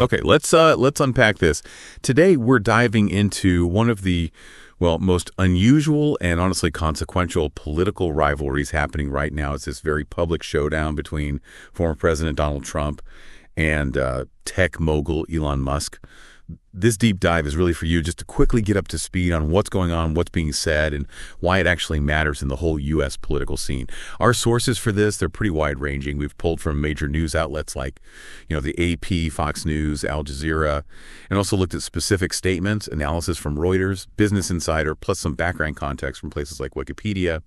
Okay, let's unpack this. Today, we're diving into one of the, well, most unusual and honestly consequential political rivalries happening right now. It's this very public showdown between former President Donald Trump and tech mogul Elon Musk. This deep dive is really for you just to quickly get up to speed on what's going on, what's being said, and why it actually matters in the whole U.S. political scene. Our sources for this, they're pretty wide-ranging. We've pulled from major news outlets like, the AP, Fox News, Al Jazeera, and also looked at specific statements, analysis from Reuters, Business Insider, plus some background context from places like Wikipedia.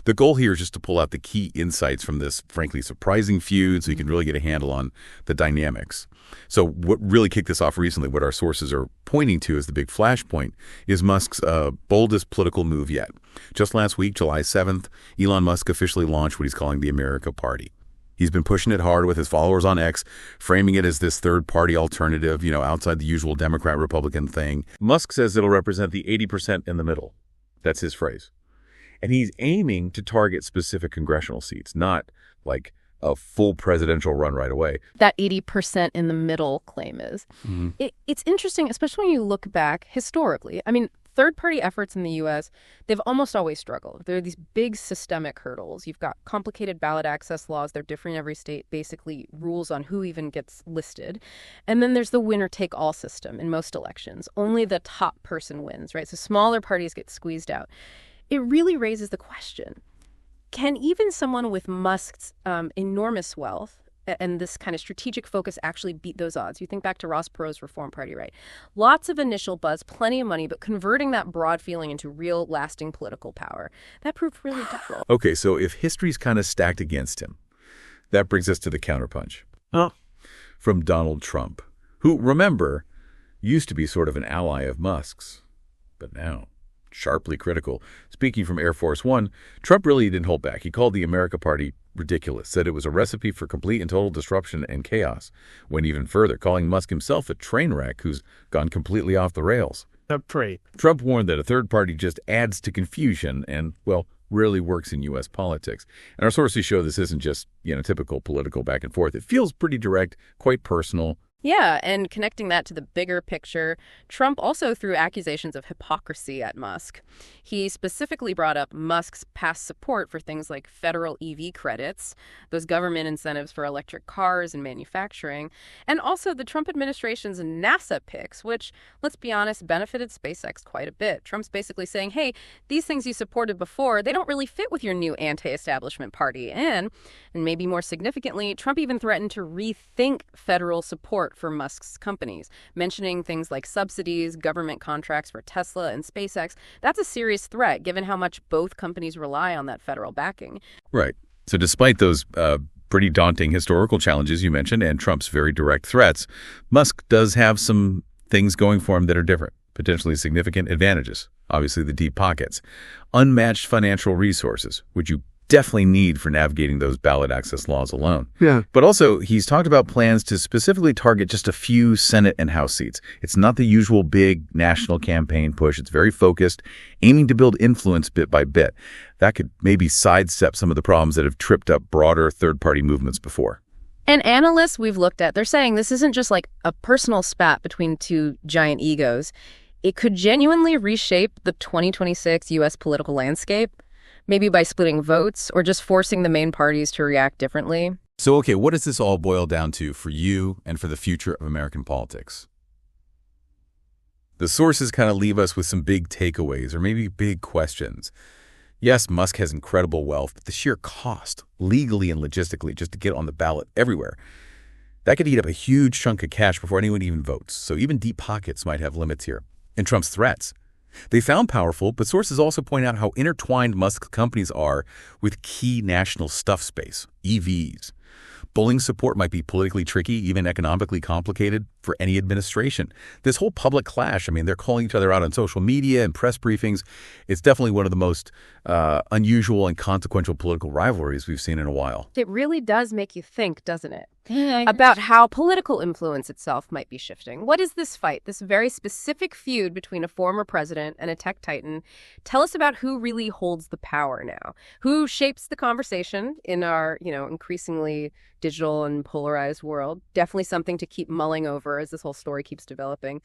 The goal here is just to pull out the key insights from this, frankly, surprising feud so you can really get a handle on the dynamics. So what really kicked this off recently, what our sources are pointing to as the big flashpoint, is Musk's boldest political move yet. Just last week, July 7th, Elon Musk officially launched what he's calling the America Party. He's been pushing it hard with his followers on X, framing it as this third-party alternative, outside the usual Democrat-Republican thing. Musk says it'll represent the 80% in the middle. That's his phrase. And he's aiming to target specific congressional seats, not like a full presidential run right away. That 80% in the middle claim is. It's interesting, especially when you look back historically. I mean, third-party efforts in the U.S., they've almost always struggled. There are these big systemic hurdles. You've got complicated ballot access laws. They're different in every state, basically rules on who even gets listed. And then there's the winner-take-all system in most elections. Only the top person wins, right? So smaller parties get squeezed out. It really raises the question, can even someone with Musk's enormous wealth and this kind of strategic focus actually beat those odds? You think back to Ross Perot's Reform Party, right? Lots of initial buzz, plenty of money, but converting that broad feeling into real lasting political power, that proved really difficult. Okay, so if history's kind of stacked against him, that brings us to the counterpunch. From Donald Trump, who, remember, used to be sort of an ally of Musk's, but now sharply critical. Speaking from Air Force One, Trump really didn't hold back. He called the America Party ridiculous, said it was a recipe for complete and total disruption and chaos. Went even further, calling Musk himself a train wreck who's gone completely off the rails. Trump warned that a third party just adds to confusion and, well, rarely works in U.S. politics. And our sources show this isn't just, typical political back and forth. It feels pretty direct, quite personal. Yeah, and connecting that to the bigger picture, Trump also threw accusations of hypocrisy at Musk. He specifically brought up Musk's past support for things like federal EV credits, those government incentives for electric cars and manufacturing, and also the Trump administration's NASA picks, which, let's be honest, benefited SpaceX quite a bit. Trump's basically saying, hey, these things you supported before, they don't really fit with your new anti-establishment party. And maybe more significantly, Trump even threatened to rethink federal support for Musk's companies, mentioning things like subsidies, government contracts for Tesla and SpaceX. That's a serious threat, given how much both companies rely on that federal backing. Right. So despite those pretty daunting historical challenges you mentioned and Trump's very direct threats, Musk does have some things going for him that are different, potentially significant advantages. Obviously, the deep pockets, unmatched financial resources, which you definitely need for navigating those ballot access laws alone. Yeah. But also, he's talked about plans to specifically target just a few Senate and House seats. It's not the usual big national campaign push. It's very focused, aiming to build influence bit by bit. That could maybe sidestep some of the problems that have tripped up broader third-party movements before. And analysts we've looked at, they're saying this isn't just like a personal spat between two giant egos. It could genuinely reshape the 2026 U.S. political landscape, maybe by splitting votes or just forcing the main parties to react differently. So, okay, what does this all boil down to for you and for the future of American politics? The sources kind of leave us with some big takeaways or maybe big questions. Yes, Musk has incredible wealth, but the sheer cost, legally and logistically, just to get on the ballot everywhere, that could eat up a huge chunk of cash before anyone even votes. So even deep pockets might have limits here. And Trump's threats, they found powerful, but sources also point out how intertwined Musk's companies are with key national stuff space, EVs. Bullying support might be politically tricky, even economically complicated for any administration. This whole public clash, they're calling each other out on social media and press briefings. It's definitely one of the most unusual and consequential political rivalries we've seen in a while. It really does make you think, doesn't it? About how political influence itself might be shifting. What is this fight, this very specific feud between a former president and a tech titan? Tell us about who really holds the power now, who shapes the conversation in our, increasingly increasingly digital and polarized world. Definitely something to keep mulling over as this whole story keeps developing.